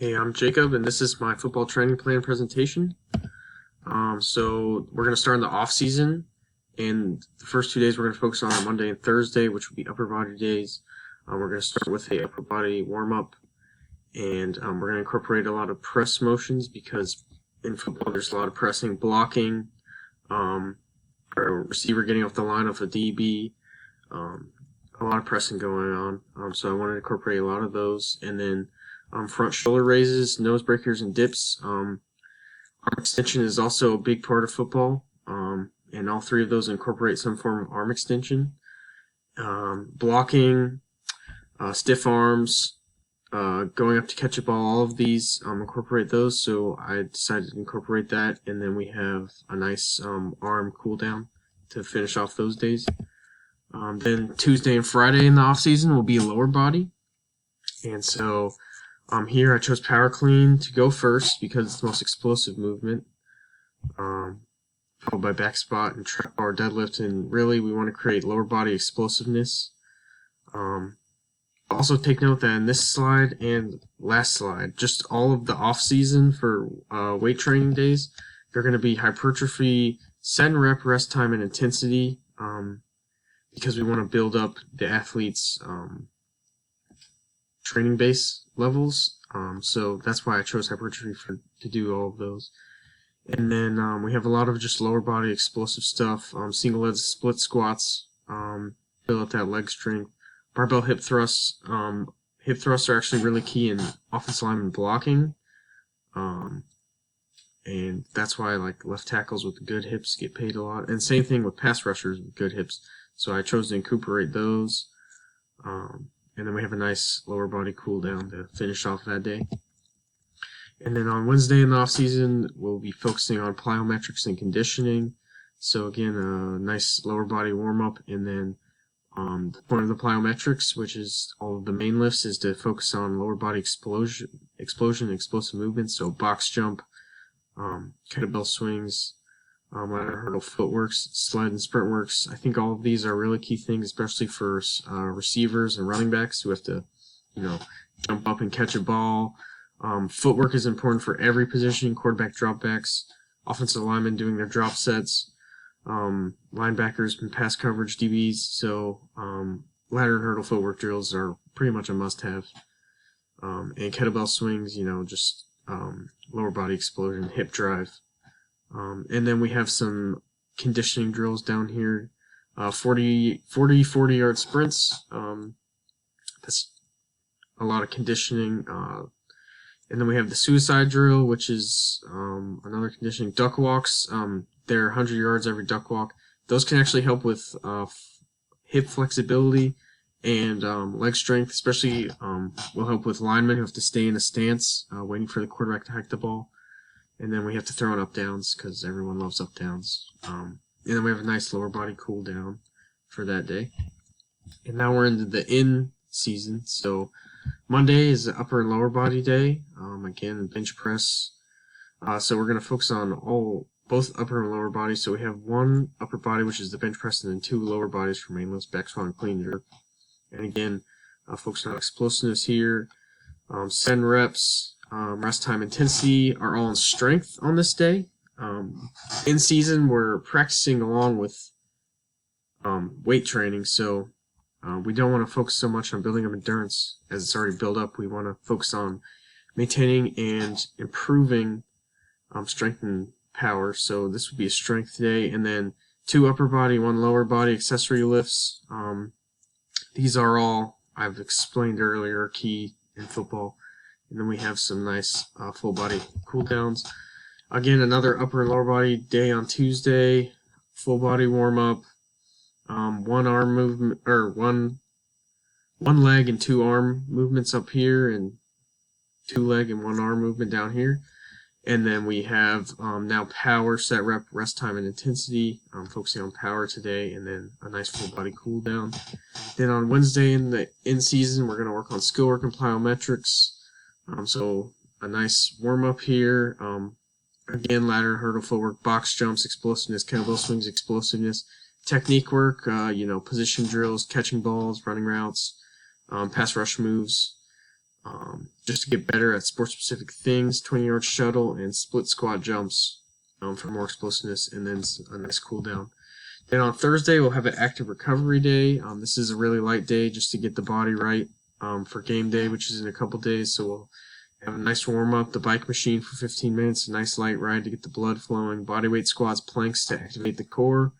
Hey, I'm Jacob, and this is my football training plan presentation. So we're going to start in the off season, and the first 2 days we're going to focus on Monday and Thursday, which will be upper body days. We're going to start with a upper body warm up, and we're going to incorporate a lot of press motions because in football there's a lot of pressing, blocking, a receiver getting off the line of a DB, a lot of pressing going on. So I want to incorporate a lot of those, and then front shoulder raises, nose breakers, and dips. Arm extension is also a big part of football, and all three of those incorporate some form of arm extension. Blocking, stiff arms, going up to catch a ball, all of these incorporate those, so I decided to incorporate that, and then we have a nice arm cool down to finish off those days. Then Tuesday and Friday in the off season will be lower body, and so here I chose power clean to go first because it's the most explosive movement, followed by back squat and trap bar deadlift, and really we want to create lower body explosiveness. Also take note that in this slide and last slide, just all of the off season for weight training days, they're going to be hypertrophy, set and rep, rest time, and intensity, because we want to build up the athlete's training base levels, so that's why I chose hypertrophy to do all of those. And then we have a lot of just lower body explosive stuff, single leg split squats, build up that leg strength, barbell hip thrusts. Hip thrusts are actually really key in offensive lineman blocking, and that's why like left tackles with good hips get paid a lot, and same thing with pass rushers with good hips, so I chose to incorporate those. And then we have a nice lower body cool down to finish off that day. And then on Wednesday in the off season, we'll be focusing on plyometrics and conditioning. So again, a nice lower body warm up, and then the point of the plyometrics, which is all of the main lifts, is to focus on lower body explosion, explosive movements. So box jump, kettlebell swings, ladder hurdle footworks, sled and sprint works. I think all of these are really key things, especially for receivers and running backs who have to, jump up and catch a ball. Footwork is important for every position: quarterback dropbacks, offensive linemen doing their drop sets, linebackers and pass coverage DBs. So ladder and hurdle footwork drills are pretty much a must-have. And kettlebell swings, just lower body explosion, hip drive. And then we have some conditioning drills down here. 40-yard sprints. That's a lot of conditioning. And then we have the suicide drill, which is another conditioning. Duck walks. They're 100 yards every duck walk. Those can actually help with hip flexibility and leg strength, especially will help with linemen who have to stay in a stance waiting for the quarterback to hike the ball. And then we have to throw in up downs because everyone loves up downs. And then we have a nice lower body cool down for that day. And now we're into the in season. So Monday is the upper and lower body day. Again, bench press. So we're going to focus on both upper and lower bodies. So we have one upper body, which is the bench press, and then two lower bodies for main lifts, back squat, and clean jerk. And again, focus on explosiveness here. Send reps. Rest time, intensity are all in strength on this day. In season, we're practicing along with weight training, so we don't want to focus so much on building up endurance as it's already built up. We want to focus on maintaining and improving strength and power. So this would be a strength day, and then two upper body, one lower body accessory lifts. These are all, I've explained earlier, key in football. And then we have some nice full body cool downs. Again, another upper and lower body day on Tuesday. Full body warm up. One arm movement, or one leg and two arm movements up here, and two leg and one arm movement down here. And then we have now power, set rep, rest time, and intensity. I'm focusing on power today, and then a nice full body cool down. Then on Wednesday in the in season, we're going to work on skill work and plyometrics. So a nice warm up here. Again, ladder, hurdle, footwork, box jumps, explosiveness, kettlebell swings, explosiveness, technique work, position drills, catching balls, running routes, pass rush moves, just to get better at sport-specific things, 20-yard shuttle, and split squat jumps for more explosiveness, and then a nice cool down. Then on Thursday, we'll have an active recovery day. This is a really light day just to get the body right for game day, which is in a couple days. So we'll have a nice warm-up, the bike machine for 15 minutes, a nice light ride to get the blood flowing, bodyweight squats, planks to activate the core,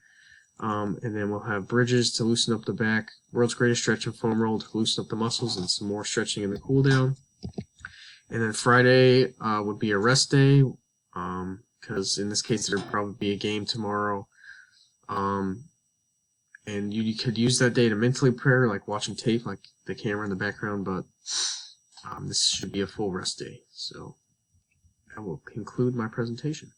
and then we'll have bridges to loosen up the back, world's greatest stretch and foam roll to loosen up the muscles, and some more stretching in the cool down. And then Friday would be a rest day, because in this case there would probably be a game tomorrow. And you could use that day to mentally prepare, like watching tape, like the camera in the background, but this should be a full rest day. So that will conclude my presentation.